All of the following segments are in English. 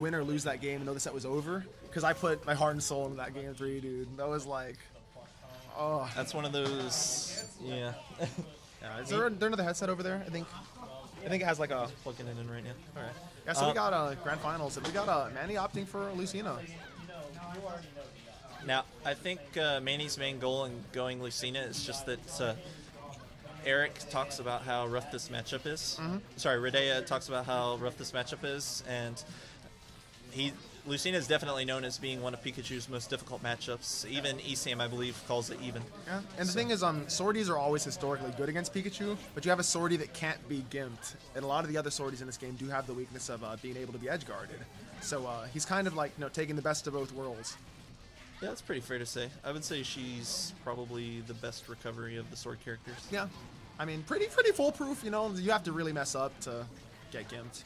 win or lose that game and know the set was over because I put my heart and soul into that game 3, dude. That was like, oh. That's one of those, yeah. Yeah, is there another headset over there? I think it has like a. Plugging it in right now. All right. Yeah, so we got grand finals, and we got Manny opting for Lucina. Now, I think Manny's main goal in going Lucina is just that Eric talks about how rough this matchup is. Sorry, Rideae talks about how rough this matchup is, and Lucina is definitely known as being one of Pikachu's most difficult matchups. Even ESAM, I believe, calls it even. Yeah, and the thing is, swordies are always historically good against Pikachu, but you have a swordie that can't be gimped, and a lot of the other swordies in this game do have the weakness of being able to be edge guarded. So he's kind of like taking the best of both worlds. Yeah, that's pretty fair to say. I would say she's probably the best recovery of the sword characters. Yeah, I mean, pretty foolproof. You have to really mess up to get gimped.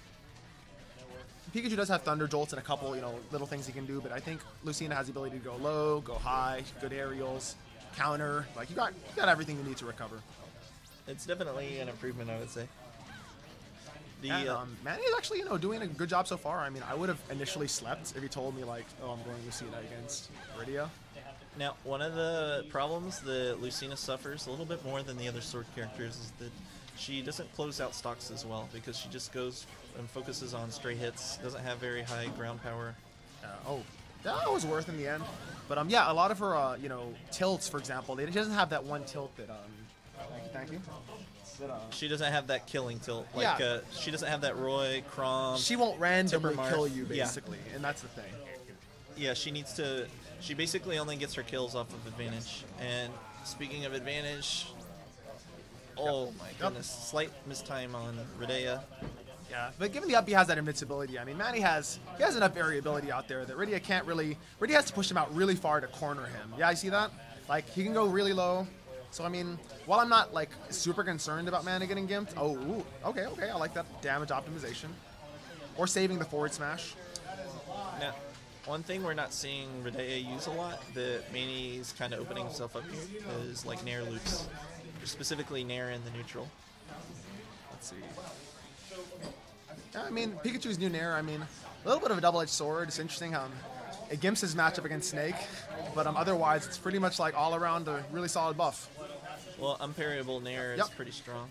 Pikachu does have Thunder Jolts and a couple, little things he can do, but I think Lucina has the ability to go low, go high, good aerials, counter. Like, you got everything you need to recover. It's definitely an improvement, I would say. Manny is actually, doing a good job so far. I mean, I would have initially slept if he told me, like, oh, I'm going Lucina against Rideae. Now, one of the problems that Lucina suffers a little bit more than the other sword characters is that she doesn't close out stocks as well because she just goes and focuses on stray hits, doesn't have very high ground power. That was worth in the end. But, yeah, a lot of her, tilts, for example, she doesn't have that one tilt that, thank you. She doesn't have that killing tilt. Like, she doesn't have that Roy, Crom. She won't randomly Timbermark. kill you, basically, and that's the thing. Yeah, she needs to. She basically only gets her kills off of advantage. And speaking of advantage, oh my goodness, slight mistime on Rideae. Yeah, but given the up, he has that invincibility. I mean, Manny has enough variability out there that Rideae can't really. Rideae has to push him out really far to corner him. Yeah, I see that. Like, he can go really low. So, I mean, while I'm not, like, super concerned about Manny getting gimped, okay, I like that damage optimization. Or saving the forward smash. Now, one thing we're not seeing Rideae use a lot that Manny's kind of opening himself up here is, like, Nair loops. Specifically, Nair in the neutral. Let's see. Yeah, I mean, Pikachu's new Nair, I mean, a little bit of a double-edged sword. It's interesting how it gimps his matchup against Snake, but otherwise it's pretty much like all around a really solid buff. Well, unparryable Nair is pretty strong.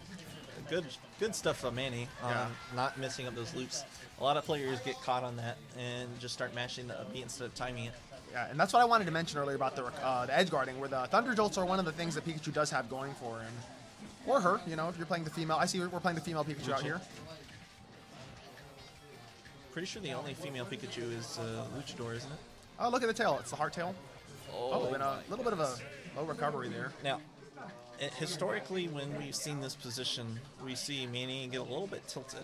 Good stuff from Manny on not messing up those loops. A lot of players get caught on that and just start mashing the up B instead of timing it. Yeah, and that's what I wanted to mention earlier about the edge guarding, where the Thunder Jolts are one of the things that Pikachu does have going for him. Or her, if you're playing the female. I see we're playing the female Pikachu out here. Pretty sure the only female Pikachu is Luchador, isn't it? Oh, look at the tail. It's the heart tail. And a little bit of a low recovery there. Now, historically, when we've seen this position, we see Manny get a little bit tilted.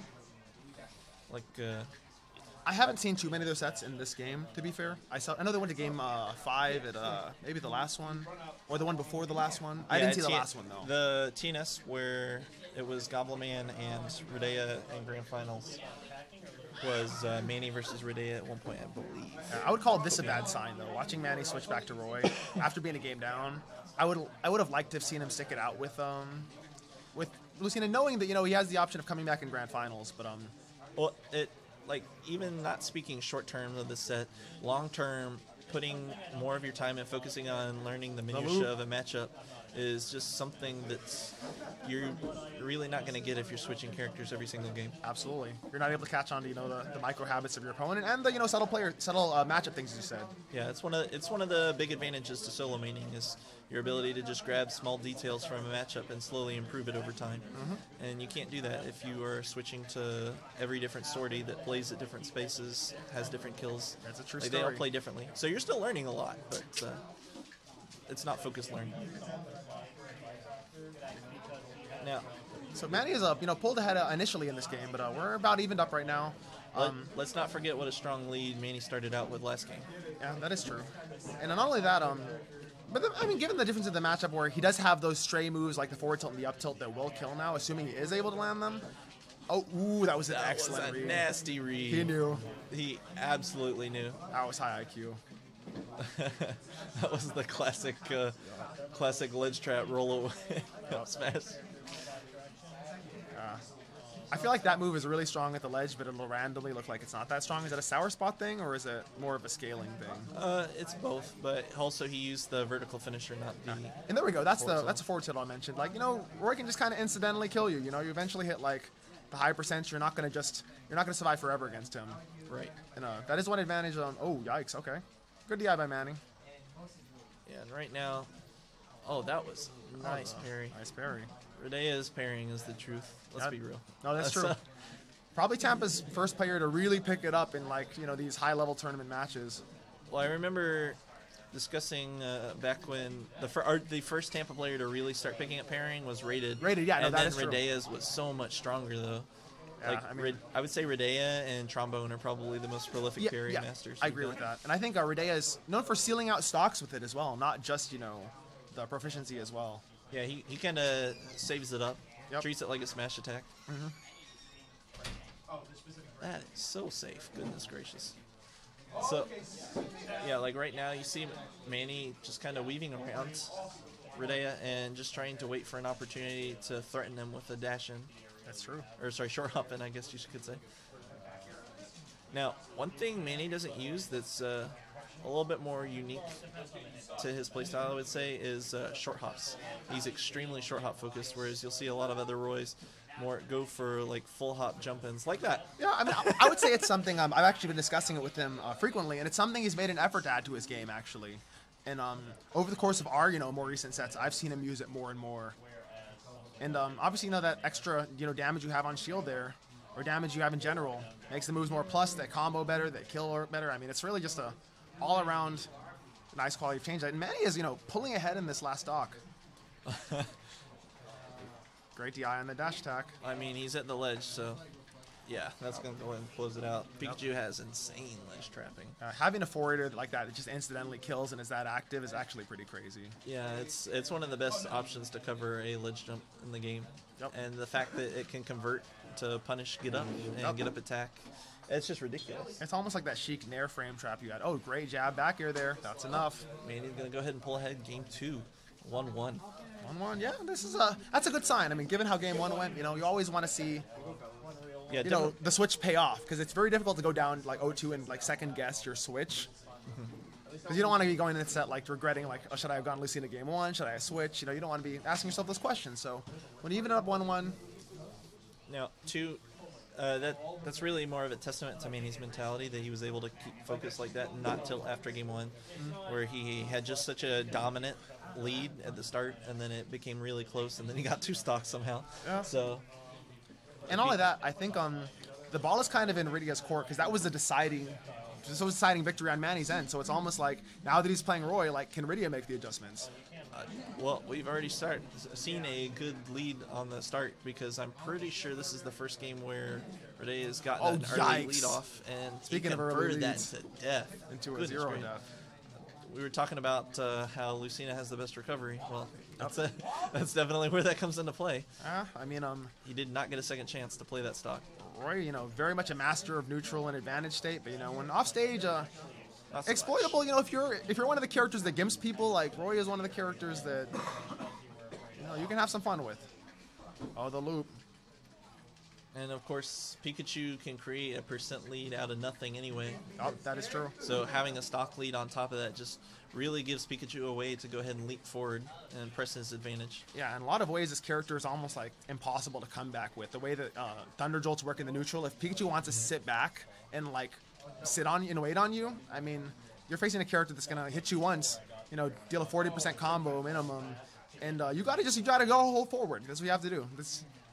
Like, I haven't seen too many of those sets in this game, to be fair. I know they went to game 5 at maybe the last one, or the one before the last one. I didn't see the last one, though. The TNS, where it was Goblin Man and Rideae in Grand Finals, was Manny versus Rideae at one point, I believe. I would call this a bad sign, though. Watching Manny switch back to Roy after being a game down, I would have liked to have seen him stick it out with Lucina, knowing that he has the option of coming back in Grand Finals. But well, even not speaking short term of the set, long term, putting more of your time and focusing on learning the minutia of a matchup is just something that's you're really not going to get if you're switching characters every single game. Absolutely, you're not able to catch on to the micro habits of your opponent and the subtle matchup things, as you said. Yeah, it's one of the big advantages to solo maining is your ability to just grab small details from a matchup and slowly improve it over time. And you can't do that if you are switching to every different swordie that plays at different spaces, has different kills. That's a true story. They all play differently, so you're still learning a lot, but it's not focused learning. Now, so Manny is pulled ahead initially in this game, but we're about evened up right now. Let's not forget what a strong lead Manny started out with last game. Yeah, that is true. And not only that, given the difference of the matchup where he does have those stray moves like the forward tilt and the up tilt that will kill now, assuming he is able to land them. That was an excellent read. Nasty read. He knew. He absolutely knew. That was high IQ. That was the classic ledge trap roll away smash. I feel like that move is really strong at the ledge, but it'll randomly look like it's not that strong. Is that a sour spot thing, or is it more of a scaling thing? It's both, but also he used the vertical finisher, not the. And there we go. That's a forward tilt I mentioned. Like, you know, Roy can just kind of incidentally kill you. You know, you eventually hit like the high percents. You're not gonna survive forever against him. Right. And that is one advantage on. Oh, yikes. Okay. Good DI by Manny. Yeah, and right now, oh, that was nice parry. Nice parry. Ridea's parrying is the truth. Let's be real. No, that's true. Probably Tampa's first player to really pick it up in, like, you know, these high-level tournament matches. Well, I remember discussing back when the first Tampa player to really start picking up parrying was Rated. Rated, yeah, no, and that then is true. Ridea's was so much stronger though. Yeah, like I mean, I would say Rideae and Trombone are probably the most prolific parry masters. I agree with that. And I think Rideae is known for sealing out stocks with it as well, not just, you know, the proficiency as well. Yeah, he kind of saves it up, Yep. treats it like a smash attack. That is so safe. Goodness gracious. So, yeah, like right now you see Manny just kind of weaving around Rideae and just trying to wait for an opportunity to threaten him with a dash in. That's true. Or sorry, short hop in, I guess you could say. Now, one thing Manny doesn't use that's a little bit more unique to his playstyle, I would say, is short hops. He's extremely short hop focused, whereas you'll see a lot of other Roys more go for like full hop jump ins like that. Yeah, I mean, I would say it's something I've actually been discussing it with him frequently, and it's something he's made an effort to add to his game, actually. And over the course of our, you know, more recent sets, I've seen him use it more and more. And obviously, you know, that extra, you know, damage you have on shield there, or damage you have in general, makes the moves more plus, that combo better, that kill better. I mean, it's really just a all-around nice quality of change. And Manny is, you know, pulling ahead in this last stock. Great DI on the dash attack. I mean, he's at the ledge, so yeah, that's going to go ahead and close it out. Pikachu has insane ledge trapping. Having a forwarder like that that just incidentally kills and is that active is actually pretty crazy. Yeah, it's one of the best options to cover a ledge jump in the game. Yep. And the fact that it can convert to punish get up and get up attack, it's just ridiculous. It's almost like that Sheik Nair frame trap you had. Oh, great jab back air there. That's enough. Manny's going to go ahead and pull ahead game 2, 1-1. 1-1, yeah, that's a good sign. I mean, given how game 1 went, you know, you always want to see, Yeah, you know, the switch pay off, because it's very difficult to go down like 0-2 and like second guess your switch. Because you don't want to be going in the set like regretting like, oh, should I have gone Lucina game 1? Should I have switched? You know, you don't want to be asking yourself those questions. So when you even it up 1-1, now, that's really more of a testament to Manny's mentality that he was able to keep focused like that and not till after game 1, where he had just such a dominant lead at the start, and then it became really close, and then he got 2 stocks somehow. Yeah. So, and all of that, I think the ball is kind of in Rideae's court, because that was the deciding victory on Manny's end. So it's almost like now that he's playing Roy, like, can Rideae make the adjustments? well, we've already seen a good lead on the start, because I'm pretty sure this is the first game where Rideae has gotten an early lead off, and speaking he of early converted that leads, to death. into a Goodness 0 gracious. death. We were talking about how Lucina has the best recovery. Well, that's definitely where that comes into play. I mean, He did not get a second chance to play that stock. Roy, you know, very much a master of neutral and advantage state, but you know, when off stage, exploitable. You know, if you're one of the characters that gimps people, like Roy is one of the characters that, you know, you can have some fun with. Oh, the loop. And of course, Pikachu can create a percent lead out of nothing anyway. Oh, that is true. So having a stock lead on top of that just really gives Pikachu a way to go ahead and leap forward and press his advantage. Yeah, in a lot of ways, this character is almost like impossible to come back with. The way that Thunder Jolts work in the neutral, if Pikachu wants to sit back and like sit on you and wait on you, I mean, you're facing a character that's gonna hit you once, you know, deal a 40% combo minimum, and you gotta go whole forward. That's what you have to do.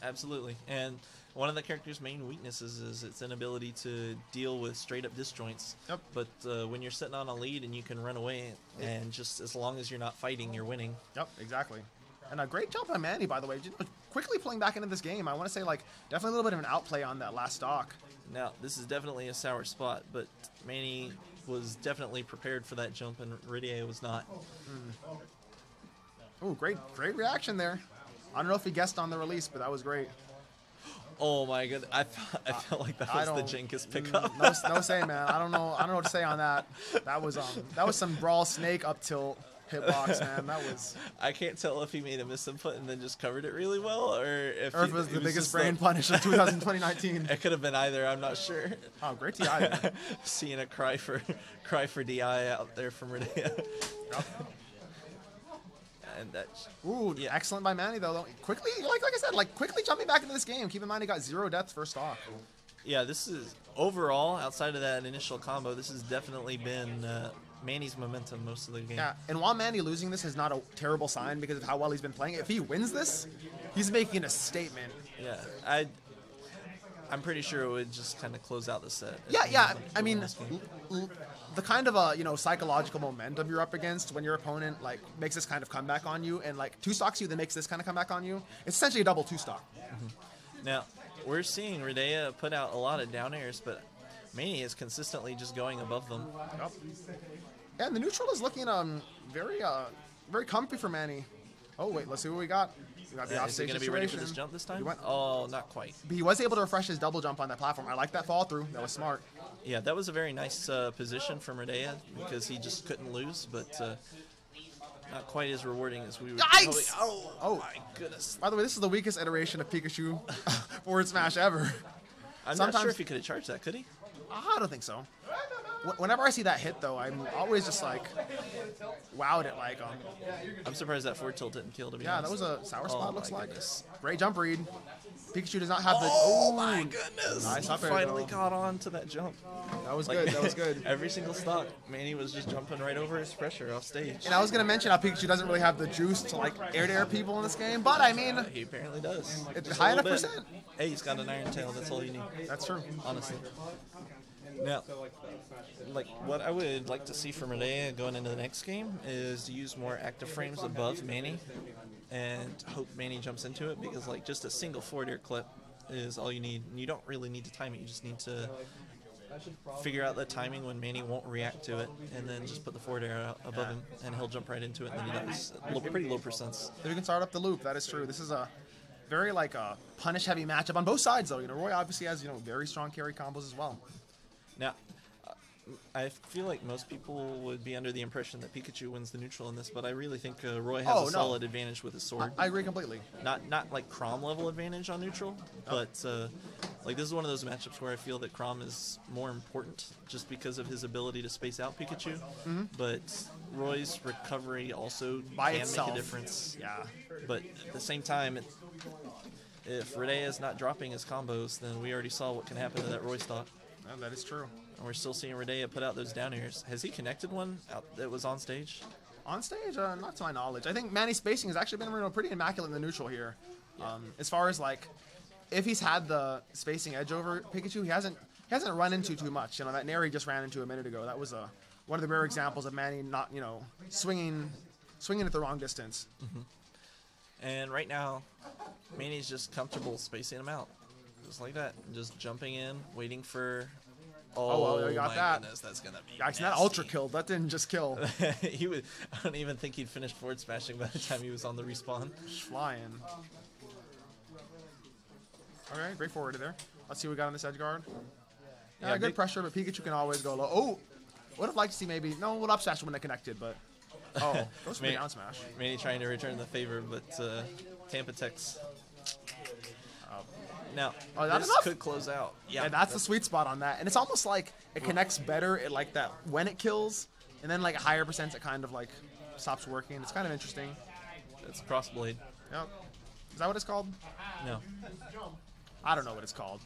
Absolutely. And one of the character's main weaknesses is its inability to deal with straight up disjoints. Yep. But when you're sitting on a lead and you can run away, and just as long as you're not fighting, you're winning. Yep, exactly. And a great job by Manny, by the way. Quickly pulling back into this game. I want to say, like, definitely a little bit of an outplay on that last stock. Now, this is definitely a sour spot, but Manny was definitely prepared for that jump, and Rideae was not. Ooh, great reaction there. I don't know if he guessed on the release, but that was great. Oh my god, I felt like that was the Jenkins pickup. No say, man. I don't know what to say on that. That was some brawl snake up tilt. hitbox, man. That was... I can't tell if he made a misinput and then just covered it really well, or if Or if it was the biggest brain punish of 2019. It could have been either. I'm not sure. Oh, great TI. Seeing a cry for DI out there from Rideae. Yep. And that's Ooh, yeah. Excellent by Manny though. Quickly, like I said, like quickly jumping back into this game. Keep in mind he got 0 deaths first off. yeah. This is overall outside of that initial combo. This has definitely been Manny's momentum most of the game. Yeah, and while Manny losing this is not a terrible sign because of how well he's been playing, if he wins this, he's making a statement. Yeah, I'm pretty sure it would just kind of close out the set. Yeah. I mean, the kind of you know, psychological momentum you're up against when your opponent like makes this kind of comeback on you and like 2-stocks you, then makes this kind of comeback on you. It's essentially a double 2-stock. Now we're seeing Rideae put out a lot of down airs, but Manny is consistently just going above them. Yep. And the neutral is looking very comfy for Manny. Oh wait, let's see what we got. We got the Is he offstage going to be ready for this jump this time? Oh, not quite. But he was able to refresh his double jump on that platform. I like that fall through. That was smart. Yeah, that was a very nice position from Rideae because he just couldn't lose, but not quite as rewarding as we would. Yikes! Oh my goodness. By the way, this is the weakest iteration of Pikachu forward smash ever. I'm not sure if he could have charged that, could he? I don't think so. Whenever I see that hit, though, I'm always just like wowed at like I'm surprised that forward tilt didn't kill, to be yeah, honest. that was a sour spot. Looks like goodness. great jump read. Pikachu does not have the. Oh my goodness! Nice He up air, finally though. caught on to that jump. That was good. That was good. Every single stock, Manny was just jumping right over his pressure off stage. And I was gonna mention how Pikachu doesn't really have the juice to like air people in this game, but I mean, He apparently does. it's Just a high little enough bit. percent. Hey, he's got an iron tail. That's all you need, That's true. honestly. Now, like what I would like to see from Rideae going into the next game is to use more active frames above Manny, and hope Manny jumps into it, because like just a single forward air clip is all you need. And you don't really need to time it. You just need to figure out the timing when Manny won't react to it, and then just put the forward air out above him, and he'll jump right into it. And then he does pretty low percents. If you can start up the loop, that is true. This is a very like a punish heavy matchup on both sides, though. You know, Roy obviously has very strong carry combos as well. Now, I feel like most people would be under the impression that Pikachu wins the neutral in this, but I really think Roy has a solid advantage with his sword. I agree completely. Not like Chrom level advantage on neutral, but like this is one of those matchups where I feel that Chrom is more important just because of his ability to space out Pikachu. But Roy's recovery also By can itself. make a difference. Yeah. But at the same time, if Rideae is not dropping his combos, then we already saw what can happen to that Roy stock. Yeah, that is true. And we're still seeing Rideae put out those down airs. Has he connected one out that was on stage? On stage, not to my knowledge. I think Manny's spacing has actually been pretty immaculate in the neutral here. As far as like, if he's had the spacing edge over Pikachu, he hasn't run into too much. You know, that Nair he just ran into a minute ago. That was one of the rare examples of Manny not swinging at the wrong distance. And right now, Manny's just comfortable spacing him out, just like that, just jumping in, waiting for. Oh, well, you got my that. Goodness, that's gonna be. Yikes, that ultra killed. That didn't just kill. He would. I don't even think he'd finished forward smashing by the time he was on the respawn. Flying. All right, great forward there. Let's see what we got on this edge guard. Yeah, good pressure, but Pikachu can always go low. Oh, would have liked to see maybe would up smash when it connected, but goes for the down smash. Manny trying to return the favor, but Tampa Tex. Now, that's this enough? could close out. Yeah, that's the sweet spot on that. And it's almost like it connects better at like that when it kills, and then like a higher percent it kind of like stops working. It's kind of interesting. It's crossblade. Yep. Is that what it's called? No. I don't know what it's called.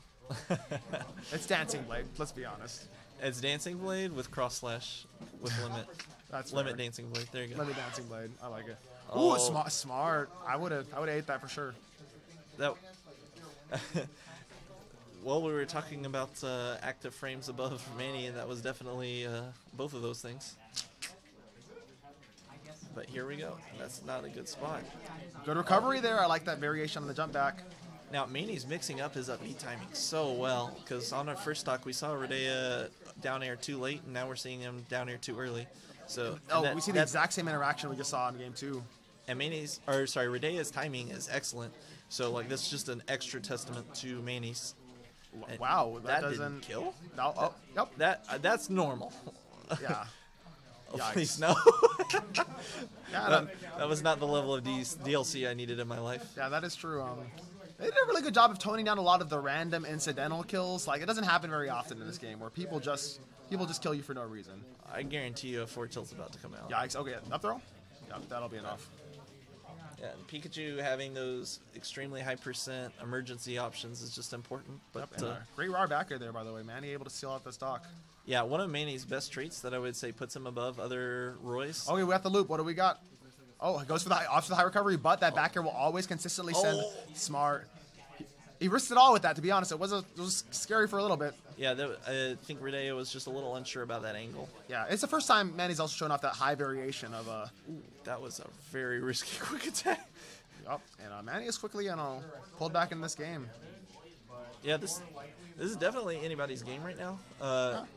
It's Dancing Blade, let's be honest. It's Dancing Blade with cross slash with limit. That's limit fair. Dancing Blade. There you go. Limit Dancing Blade. I like it. Oh. Ooh, smart. I would have ate that for sure. That. Well, we were talking about active frames above Manny, and that was definitely both of those things. But here we go. That's not a good spot. Good recovery there. I like that variation on the jump back. Now, Manny's mixing up his up B timing so well, because on our first stock, we saw Rideae down air too late, and now we're seeing him down air too early. So we see the exact same interaction we just saw in game 2. And Rideae's timing is excellent. So, like, that's just an extra testament to Manny's. Wow, that didn't doesn't kill? No, yep. That's normal. Yeah. Oh, Yikes. please no. Yeah, that was not the level of DLC I needed in my life. yeah, that is true. They did a really good job of toning down a lot of the random incidental kills. Like, it doesn't happen very often in this game where people just kill you for no reason. I guarantee you a 4-tilt's about to come out. Yikes. Okay, up throw? Yeah, that'll be enough. Yeah, and Pikachu having those extremely high percent emergency options is just important. But Yep, and, great raw backer there, by the way. Manny able to seal out the stock. yeah, one of Manny's best traits that I would say puts him above other Roys. Okay, we got the loop. What do we got? Oh, it goes for the high recovery, but that backer will always consistently send smart. He risked it all with that, to be honest. It was scary for a little bit. Yeah, I think Rideae was just a little unsure about that angle. Yeah, it's the first time Manny's also shown off that high variation of That was a very risky quick attack. Yup, and Manny is quickly pulled back in this game. Yeah, this is definitely anybody's game right now.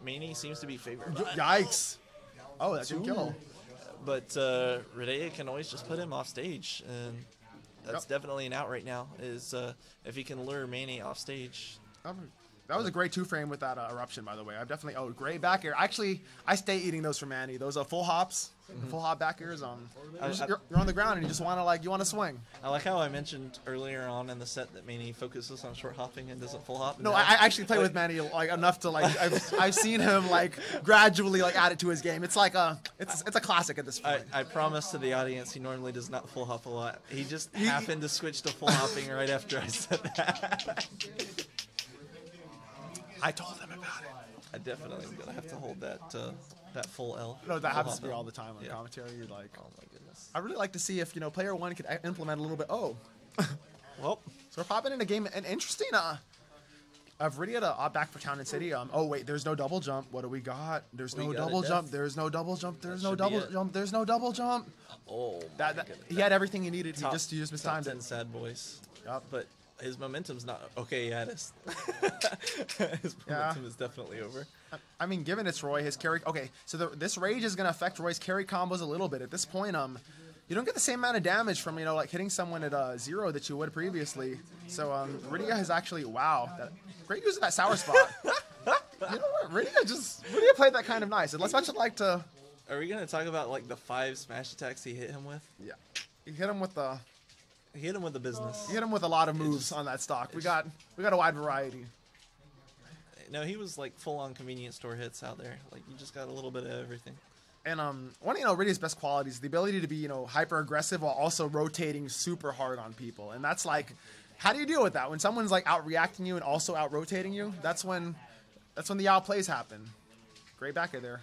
Manny seems to be favored. Yikes! Oh, that didn't kill. But Rideae can always just put him off stage, and that's definitely an out right now. Is if he can lure Manny off stage. That was a great 2-frame with that eruption, by the way. I've definitely great back air. Actually, I stay eating those from Manny. Those full hops, full hop back airs. You're on the ground and you just want to swing. I like how I mentioned earlier on in the set that Manny focuses on short hopping and doesn't full hop. No, I actually play with Manny like enough to like I've seen him like gradually like add it to his game. It's like it's a classic at this point. I promise to the audience he normally does not full hop a lot. He just happened to switch to full hopping right after I said that. I told him about it. I definitely am gonna have to hold that full L. No, that full happens hop to me L. all the time on Yeah. commentary. You're like, Oh my goodness. I really like to see if player one could implement a little bit. Oh, Well, so we're popping in a game, an interesting of Rideae to back for Town and City. Oh wait, there's no double jump. What do we got? There's no got a double death. jump. There's no double jump. There's That no should be double it. jump. There's no double jump. oh, He had everything he needed. Top- he just top mistimed 10 it. sad boys. Yup. But his momentum's not okay. Yeah, it is. His Yeah. momentum is definitely over. I mean, given it's Roy, his carry. Okay, so this rage is gonna affect Roy's carry combos a little bit. At this point, you don't get the same amount of damage from like hitting someone at 0 that you would previously. So Rideae has actually great use of that sour spot. You know what? Rideae played that kind of nice. Unless much like to. Are we gonna talk about like the 5 smash attacks he hit him with? Yeah, he hit him with the. He hit him with the business. He hit him with a lot of moves on that stock. We got a wide variety. No, he was like full on convenience store hits out there. Like you just got a little bit of everything. And one of Rideae's best qualities is the ability to be hyper aggressive while also rotating super hard on people. And that's like, how do you deal with that when someone's like out reacting you and also out rotating you? That's when the outplays happen. Great backer there.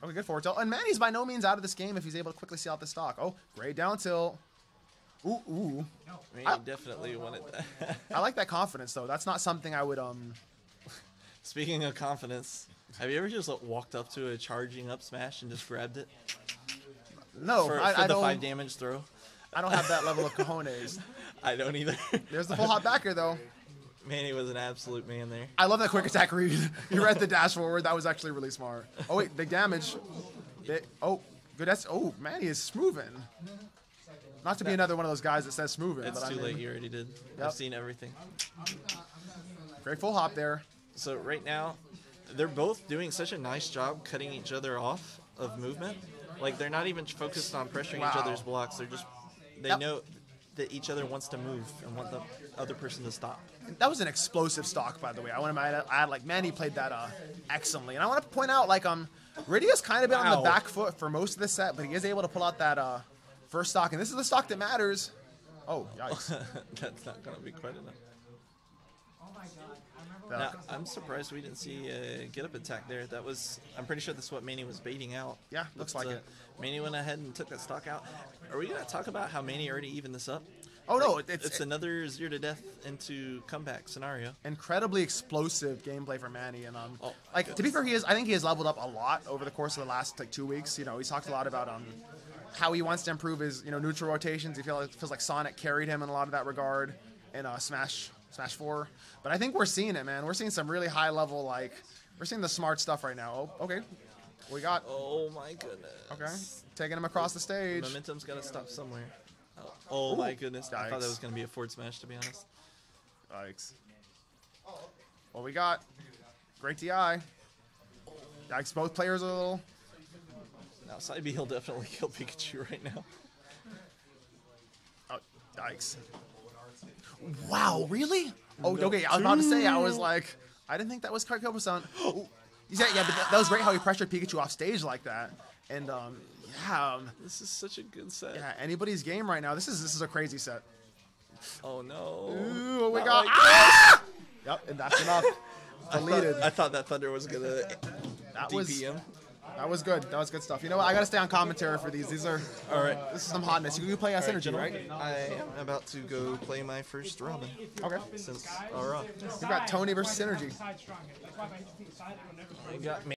Okay, good forward tilt. And Manny's by no means out of this game if he's able to quickly see out the stock. Oh, great down tilt. Ooh. I mean, he definitely wanted that. I like that confidence though. That's not something I would Speaking of confidence, have you ever just walked up to a charging up smash and just grabbed it no. for I the don't. 5 damage throw? I don't have that level of cojones. I don't either. There's the full hop backer though. Manny was an absolute man there. I love that quick attack read. You read the dash forward. That was actually really smart. Oh, wait. Big damage. Good. Oh, Manny is smoothing. Not to be another one of those guys that says smoothing. It's but too I mean, late. You already did. Yep. I've seen everything. Great full hop there. So right now, they're both doing such a nice job cutting each other off of movement. Like they're not even focused on pressuring each Wow. other's blocks. They Yep. know that each other wants to move and want the other person to stop. That was an explosive stock, by the way. I want to add, like, Manny played that excellently. And I want to point out, like, Rideae's kind of been on the Wow. back foot for most of the set, but he is able to pull out that first stock. And this is the stock that matters. Oh, yikes. That's not going to be quite enough. The- Now, I'm surprised we didn't see a get-up attack there. I'm pretty sure that's what Manny was baiting out. Yeah, looks like it. Manny went ahead and took that stock out. Are we going to talk about how Manny already evened this up? Oh, no. It's another 0 to death into comeback scenario. Incredibly explosive gameplay from Manny, and Oh, like to be fair, I think he has leveled up a lot over the course of the last 2 weeks. He's talked a lot about how he wants to improve his neutral rotations. He feels like Sonic carried him in a lot of that regard in Smash 4. But I think we're seeing it, man. We're seeing some really high level, like we're seeing the smart stuff right now. Oh, okay, we got Oh my goodness. okay taking him across the stage. Momentum's got to stop somewhere. Oh my goodness. I thought that Yikes. was going to be a forward smash, to be honest. Yikes. What we got? Great DI. Yikes, both players are a little Now, side B, he'll definitely kill Pikachu right now. Oh, yikes. Wow, really? Oh, okay, I was about to say, I was like, I didn't think that was Kobo-san. Yeah, but that was great how he pressured Pikachu off stage like that. And, yeah. This is such a good set. Yeah, anybody's game right now. This is a crazy set. Oh, no. Ooh, what we Not got? like Ah! Yep, and that's enough. Deleted. I thought that Thunder was going to DP him. That was good. That was good stuff. You know what? I gotta stay on commentary for these. These are All right. This is some hotness. You play Synergy, right? I am about to go play my first ramen. Okay. Since, all right. We've got Tony versus Synergy. You got me.